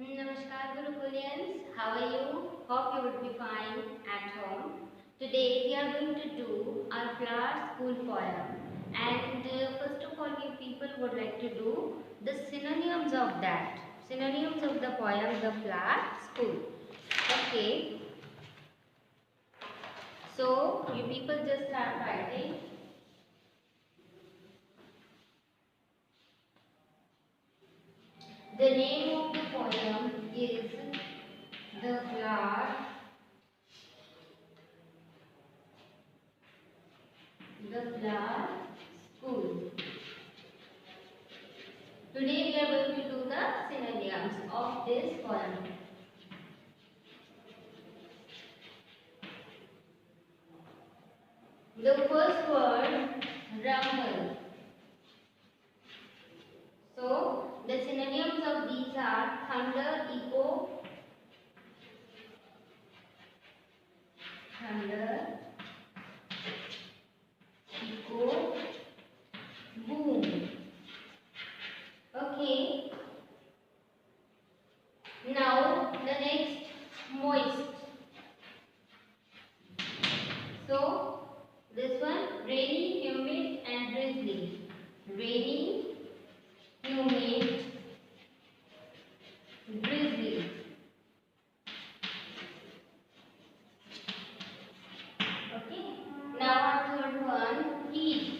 Namaskar Gurukulians, how are you? Hope you would be fine at home. Today we are going to do our flower school poem, and first of all you people would like to do the synonyms of that. Synonyms of the poem The Flower School. Okay, so you people just start writing. The name of the poem is The Flower School. Today we are going to do the synonyms of this poem. The first word, rumble. So the synonyms of these are thunder, echo, boom. Okay. Now the next, moist. So this one, rainy, humid and drizzly. Rainy, humid, drizzly. Okay. Now our third one, heat.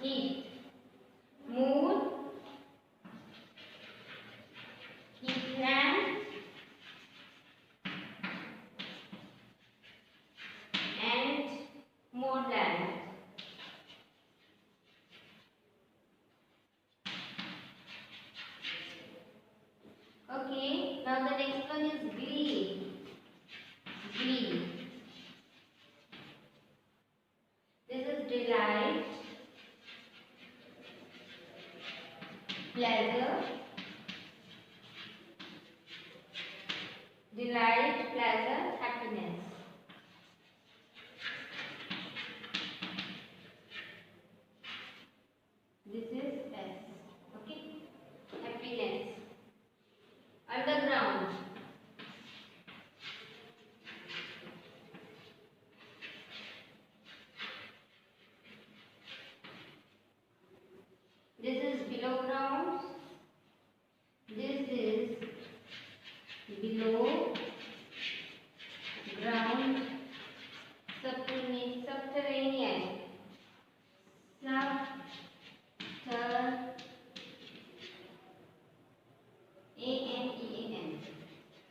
Heat. Mood, heatland and moorland. Okay, now the next one is glee. Glee. This is delight, pleasure, happiness. This is S. Okay, happiness. Underground. This is below ground. This is below ground. Subterranean. Subterranean.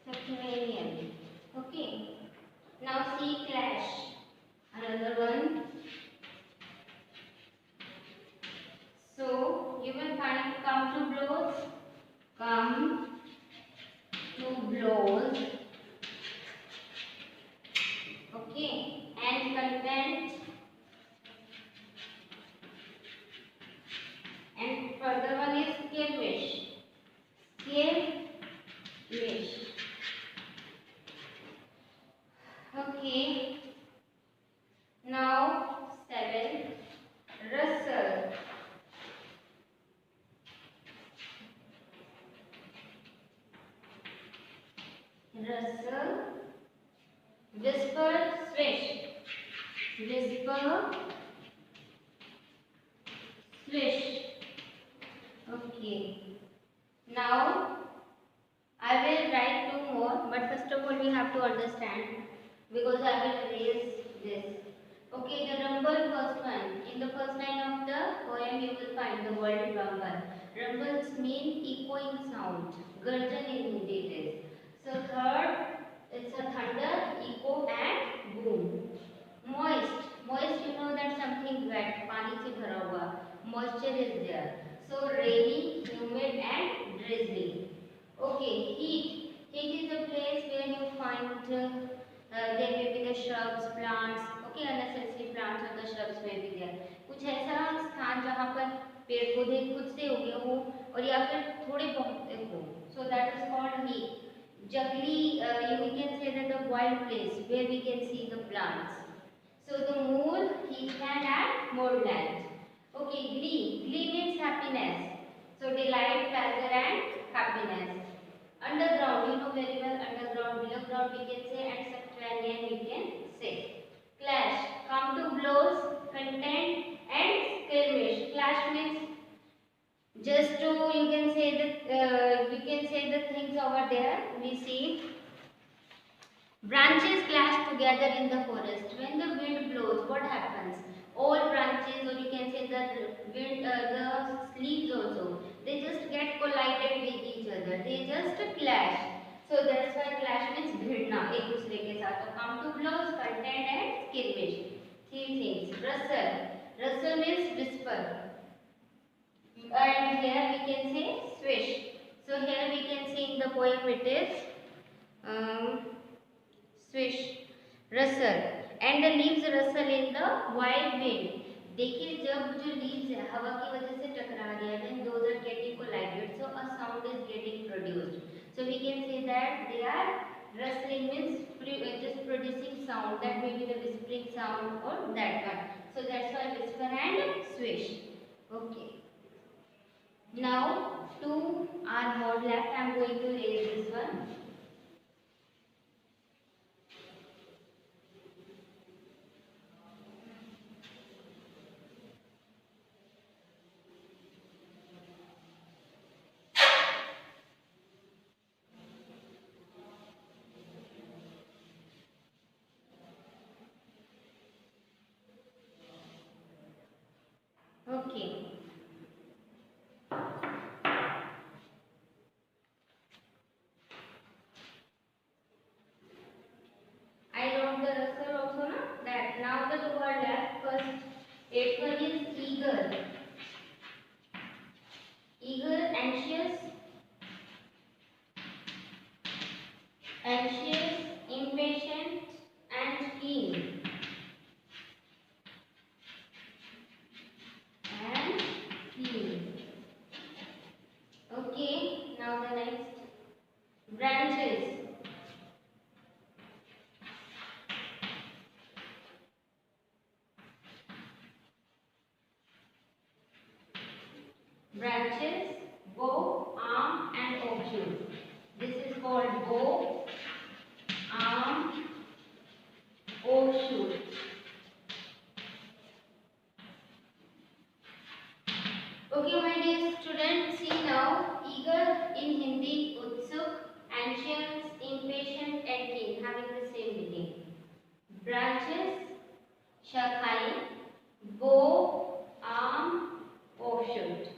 Subterranean. Okay. Now see clash. Another one. So you will find come to blows. Okay. And content. And further one is skirmish. Okay. Now 7. Rustle. Whisper, swish. Okay. Now I will write 2 more, but first of all we have to understand, because I will erase this. Okay, the rumble first one. In the first line of the poem you will find the word rumble. Rumbles mean echoing sound. Garjan in Hindi it is. So third, it's a thunder, echo and boom. Moist you know that something wet, पानी से भरा हुआ. Moisture is there. So rainy, humid and drizzly. Okay, heat. Heat is a place where you find there may be the shrubs, plants. Okay, unnecessary plants or the shrubs may be there. कुछ ऐसा स्थान जहाँ पर पेड़ पौधे खुद से उगे हो और या फिर थोड़े बहुत हो. So that is called heat. Jagli, we can say that the wild place where we can see the plants. So the more he can add more land. Okay, glee. Glee means happiness. So delight, pleasure and happiness. Underground, you know very well underground, below ground we can say, and subterranean we can say. Clash, come to blows, contend and skirmish. Clash means just to you can say the things over there. We see branches clash together in the forest. When the wind blows, what happens? All branches, or you can say the wind, the leaves also, they just get collided with each other. They just clash. So that's why clash means भिड़ना एक दूसरे के साथ. So come to blows, contend and skirmish. Three things. Rustle. Rustle means whisper. And here we can say swish. So here we can see in the poem it is swish, rustle, and the leaves rustle in the wild wind. देखिए जब जो leaves है हवा की वजह से टकरा रही है, when those are getting collided, so a sound is getting produced. So we can say that they are rustling means just producing sound. That may be the whispering sound or that one. So that's why whisper and swish. Okay. Now two are more left. I am going to raise this one. Okay. I wrote the rustle also, na? That now the two are left. First, eighth one is eager. Eager, anxious, impatient, and keen. And keen. Okay. Now the next branches. Branches, bow, arm and offshoot. This is called bow, arm, offshoot. Okay, my dear students, see now, eager in Hindi, utsuk, anxious, impatient and keen, having the same meaning. Branches, shakhai, bow, arm, offshoot.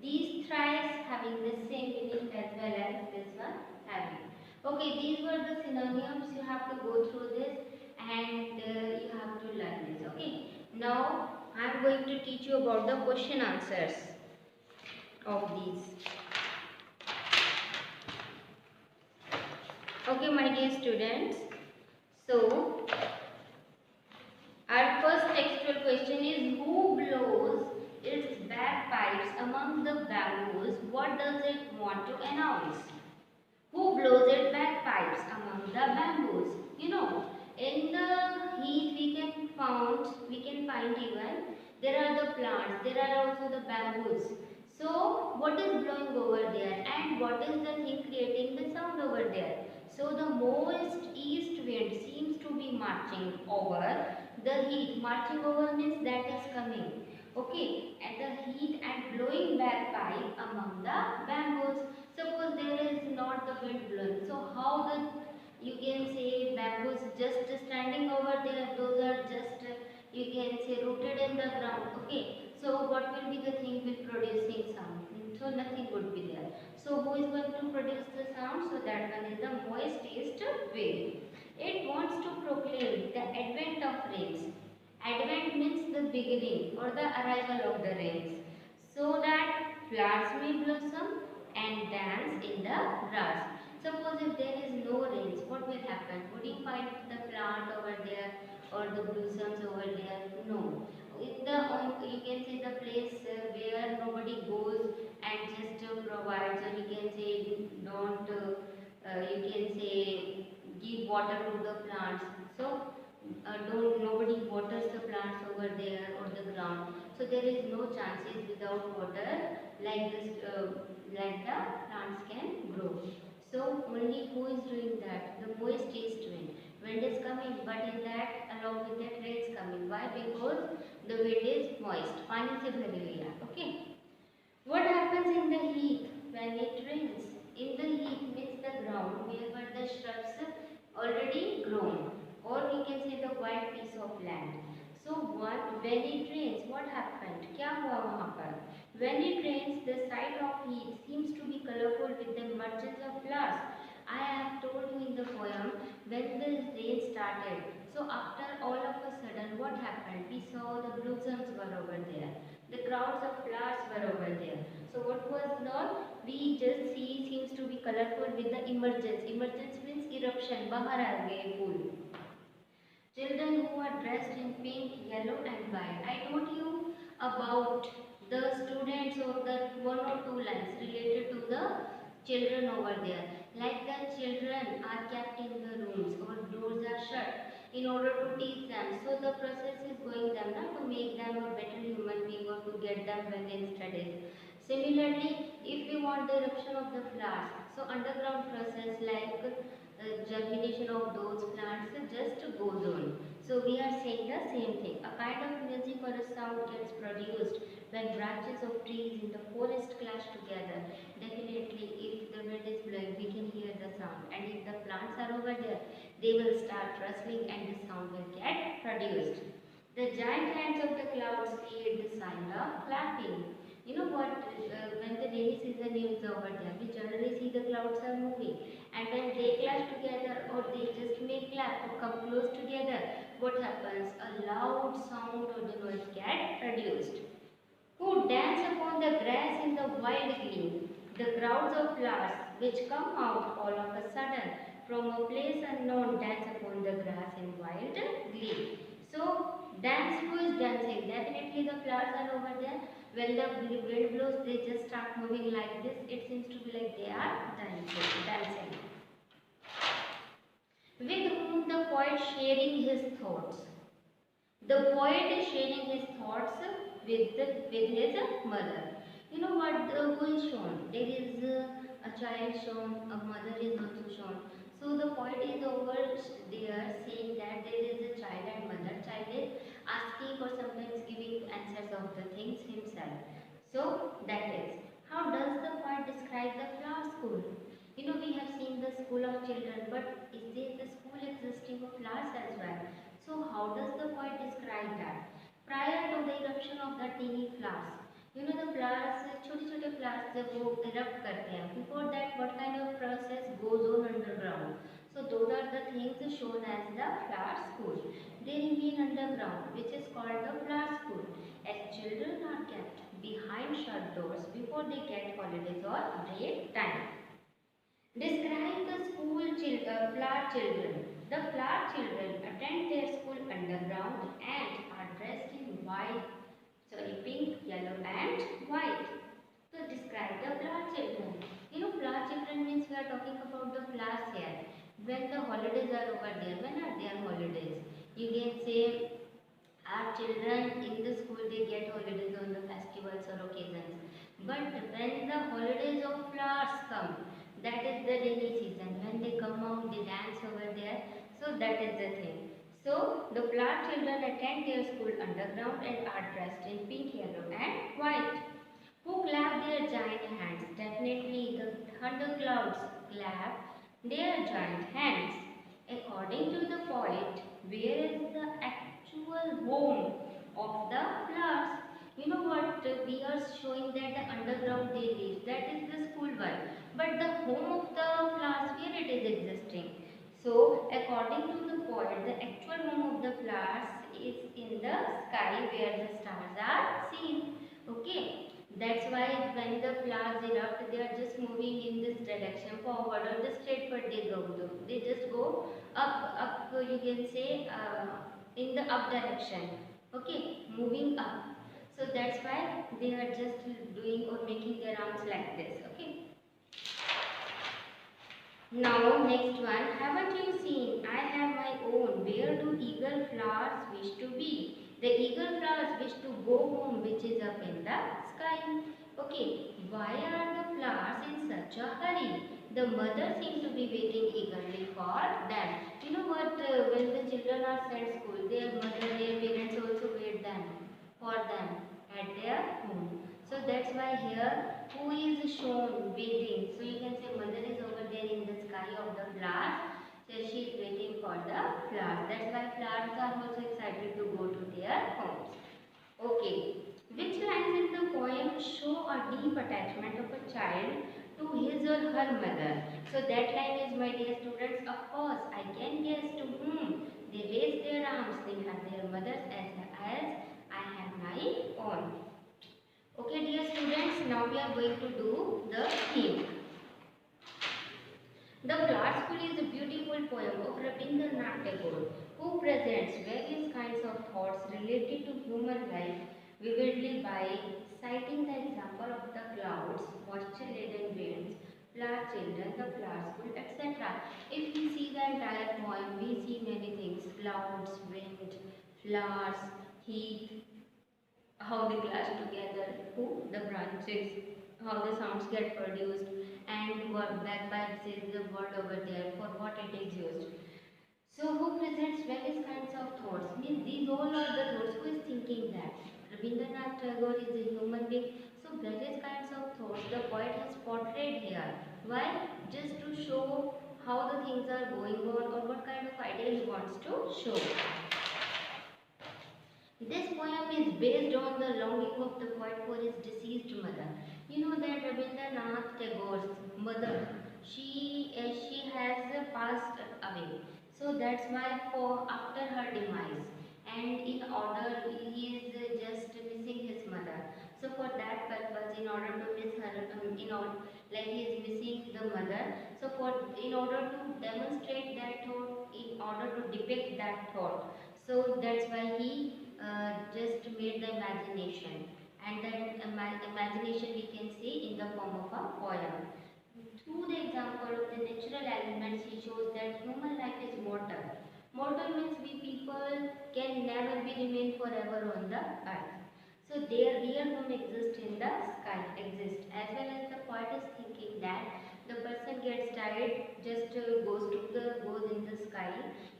These thrice having the same meaning as well as this one having. Okay, these were the synonyms. You have to go through this and you have to learn this. Okay, now I am going to teach you about the question answers of these. Okay, my dear students. So, our first textual question is, who blows its bagpipes among the bamboos? What does it want to announce? Who blows its bagpipes among the bamboos? You know, in the heath we can find even there are the plants, there are also the bamboos. So what is blowing over there and what is the thing creating the sound over there? So the moist east wind seems to be marching over the heat. Marching over means that is coming. Okay, and the heat and blowing bagpipe among the bamboos. Suppose there is not the wind blowing. So how the you can say bamboos just standing over there, those are just you can say rooted in the ground. Okay, so what will be the thing with producing sound? So nothing would be there. So who is going to produce the sound? So that one is the moist east wind. It wants to proclaim the advent of rains. Advent means the beginning or the arrival of the rains, so that flowers may blossom and dance in the grass. Suppose if there is no rains, what will happen? Would you find the plant over there or the blossoms over there? No. In the you can say the place where nobody goes and just provides, or you can say don't you can say give water to the plants. So don't nobody waters the plants over there or the ground. So there is no chances without water like this like the plants can grow. So only who is doing that? The moist east wind. Wind is coming, but in that along with that rain is coming. Why? Because the wind is moist. पानी से भरी हुई है. Okay. What happens in the heat when it rains? In the heat means the ground wherever the shrubs already grown, or we can say the white piece of land. So when it rains, what happened? क्या हुआ वहाँ पर? When it rains, the site of heat seems to be colorful with the mergence of flowers. I have told you in the poem when the rain started. So after all of a sudden, what happened? We saw the blossoms were over there. The crowds of flowers were over there. So what was known? We just see seems to be colorful with the emergence. Emergence means eruption. बाहर आ गए फूल. Children who are dressed in pink, yellow and white. I told you about the students or the one or two lines related to the children over there. Like the children are kept in the rooms or doors are shut in order to teach them. So the process is going them to make them a better human being or to get them well in studies. Similarly, if we want the eruption of the flowers, so underground process like germination of those plants just goes on. So we are saying the same thing. A kind of music or a sound gets produced when branches of trees in the forest clash together. Definitely, if the wind is blowing, we can hear the sound. And if the plants are over there, they will start rustling and the sound will get produced. The giant hands of the clouds create the sound of clapping. You know what, when the rainy season is over there, we generally see the clouds are moving, and when they clash together or they just make clap or come close together, what happens? A loud sound or the noise get produced. Who dance upon the grass in the wild glee? The crowds of flowers which come out all of a sudden from a place unknown dance upon the grass in wild glee. So, dance, who is dancing? Definitely the flowers are over there. When the wind blows, they just start moving like this. It seems to be like they are dancing. With whom the poet sharing his thoughts? The poet is sharing his thoughts with his mother. You know what? Who is shown? There is a child shown, a mother is also shown. So the poet is over there saying that there is a child and mother. Child is asking or sometimes giving answers of the things himself. So that is. How does the poet describe the flower school? You know, we have seen the school of children, but is there the school existing of flowers as well? So how does the poet describe that? Prior to the eruption of the teeny flowers, you know the flowers, छोटे-छोटे flowers जब वो erupt करते हैं, before that what kind of process goes on underground? So those are the things shown as the flower school. They remain underground, which is called the flower school, as children are kept behind shut doors before they get holidays or break time. Describe the flower children. The flower children attend their school underground and are dressed in pink, yellow and white. So describe the flower children. You know, flower children means we are talking about the flowers here. When the holidays are over there, when are their holidays? You can say our children in the school, they get holidays on the festivals or occasions. But when the holidays of flowers come, that is the rainy season. When they come out, they dance over there. So that is the thing. So the flower children attend their school underground and are dressed in pink, yellow and white. Who clap their giant hands? Definitely the thunderclouds clap their giant hands. According to the poet, where is the actual home of the flowers? You know what, we are showing that the underground they live, that is the school one. But the home of the flowers, where it is existing? So, according to the poet, the actual home of the flowers is in the sky where the stars are seen. Okay, that's why when the flowers erupt, they are just moving in this direction, forward or the straightforward they go to. They just go up, you can say in the up direction. Okay, moving up. So that's why they are just doing or making their arms like this. Okay. Now next one, haven't you seen? I have my own. Where do eagle flowers wish to be? The eagle flowers wish to go home, which is up in the sky. Okay, why are the flowers in such a hurry? The mother seems to be waiting eagerly for them. You know what? When the children are sent school, their mother, their parents also wait them for them at their home. So that's why here who is shown waiting. So you can say mother is over there in the sky of the flowers. So she is waiting for the flowers. That's why flowers are also excited to go to their homes. Okay. Which lines in the poem show a deep attachment of a child to his or her mother? So that line is, my dear students, of course, I can guess to whom. They raise their arms, they have their mothers as I have my own. Okay, dear students, now we are going to do the theme. The Flower School is a beautiful poem of Rabindranath Tagore, who presents various kinds of thoughts related to human life vividly by citing the example of the clouds, moisture-laden winds, flower children, the flower school, etc. If we see the entire poem, we see many things: clouds, wind, flowers, heat, how they clash together, the branches, how the sounds get produced, and what bagpipes is the word over there for what it is used. So who presents various kinds of thoughts? Means these all are the thoughts. Who is thinking that? Rabindranath Tagore is a human being. So various kinds of thoughts the poet has portrayed here. Why? Just to show how the things are going on or what kind of idea he wants to show. This poem is based on the longing of the poet for his deceased mother. You know that Rabindranath Tagore's mother, she has passed away. So that's why for after her demise, and in order he is just missing his mother. So for that purpose, in order to miss her, in order like he is missing the mother. So for in order to demonstrate that thought, in order to depict that thought. So that's why he just made the imagination, and that imagination we can see in the form of a poem. Through the example of the natural elements, he shows that human life is mortal. Mortal means we people can never be remain forever on the earth. So their real home exists in the sky, as well as the poet is thinking that the person gets tired, just goes in the sky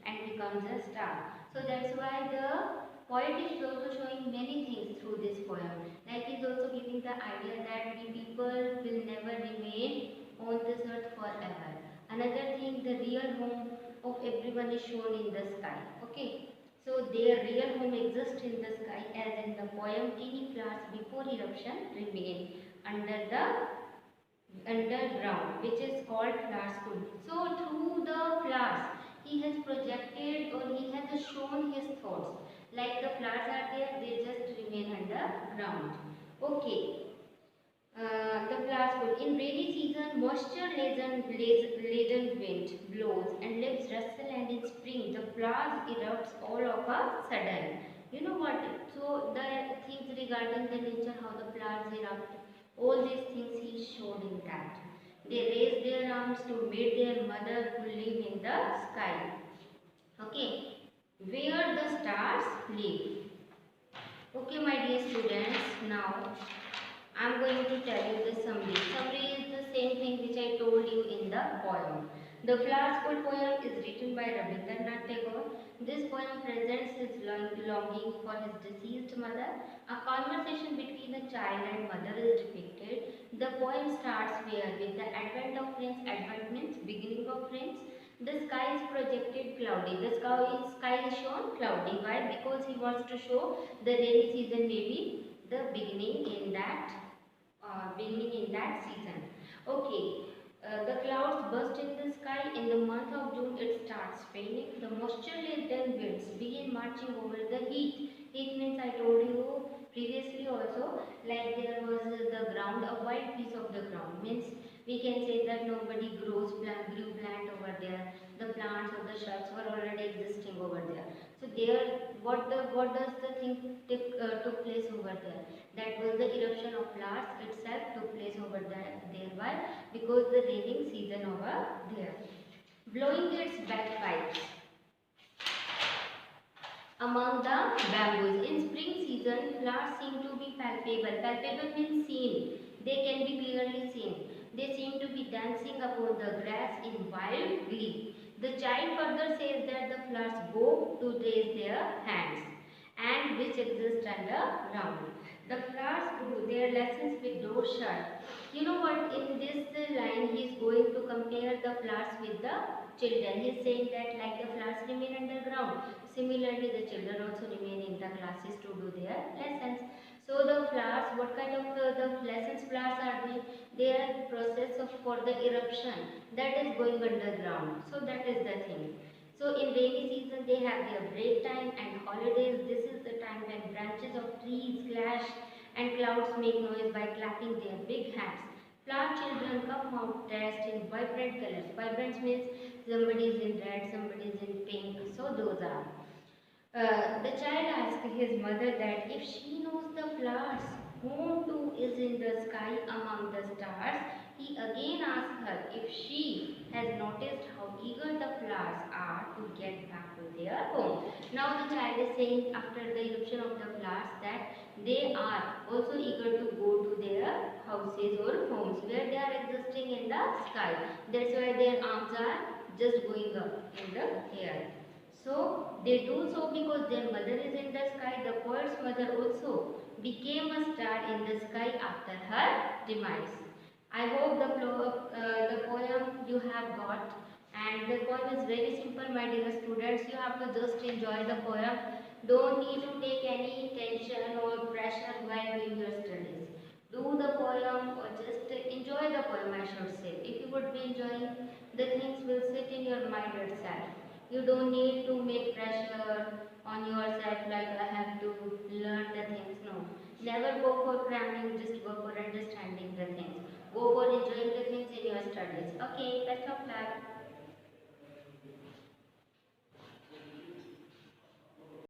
and becomes a star. So that's why the poet is also showing many things through this poem. Like he is also giving the idea that we people will never remain on this earth forever. Another thing, the real home of everyone is shown in the sky. Okay. So their real home exists in the sky, as in the poem, teeny flowers before eruption remain under the underground, which is called flower school. So through the flowers, he has projected or he has shown his thoughts. Like the flowers are there, they just remain underground. Okay. The flower school. In rainy season, moisture-laden wind blows and leaves rustle, and in spring, the flowers erupts all of a sudden. You know what? So the things regarding the nature, how the flowers erupt, all these things he showed in that. They raise their arms to meet their mother who live in the sky. Okay, where the stars live. Okay, my dear students, now I am going to tell you the summary. Summary is the same thing which I told you in the poem. The Flower School poem is written by Rabindranath Tagore. This poem presents his longing for his deceased mother. A conversation between a child and mother is depicted. The poem starts where? With the advent of rains. Advent means beginning of rains. The sky is projected cloudy. The sky is shown cloudy. Why? Because he wants to show the rainy season may be the beginning in that season. Okay, the clouds burst in the sky. In the month of June, it starts raining. The moisture-laden winds begin marching over the heat. Heat means, I told you previously also, like there was the ground, a white piece of the ground. Means we can say that nobody grew plant over there. The plants or the shrubs were already existing over there. So there, what does the thing took place over there? That was the eruption of flowers itself took place over there. Why? Because the raining season over there. Blowing its bagpipes among the bamboos. In spring season, flowers seem to be palpable. Palpable means seen. They can be clearly seen. They seem to be dancing upon the grass in wild glee. The child further says that the flowers go to raise their hands and which exist underground. The flowers do their lessons with doors shut. You know what? In this line, he is going to compare the flowers with the children. He is saying that like the flowers remain underground, similarly the children also remain in the classes to do their lessons. So the flowers, what kind of the lessons flowers are doing? They are process of for the eruption that is going underground. So that is the thing. So in rainy season they have their break time and holidays. This is the time when branches of trees clash and clouds make noise by clapping their big hands. Flower children come out dressed in vibrant colors. Vibrant means somebody is in red, somebody is in pink. So those are. The child asked his mother that if she knows the flowers, whom too is in the sky among the stars. He again asked her if she has noticed how eager the flowers are to get back to their home. Now the child is saying after the eruption of the flowers that they are also eager to go to their houses or homes where they are existing in the sky. That's why their arms are just going up in the air. So they do so because their mother is in the sky. The poet's mother also became a star in the sky after her demise. I hope the poem you have got, and the poem is very simple, my dear students. You have to just enjoy the poem. Don't need to take any tension or pressure while doing your studies. Do the poem or just enjoy the poem, I should say. If you would be enjoying, the things will sit in your mind itself. You don't need to make pressure on yourself like I have to learn the things. No. Never go for cramming, just go for understanding the things. Go for enjoying the things in your studies. Okay, best of luck.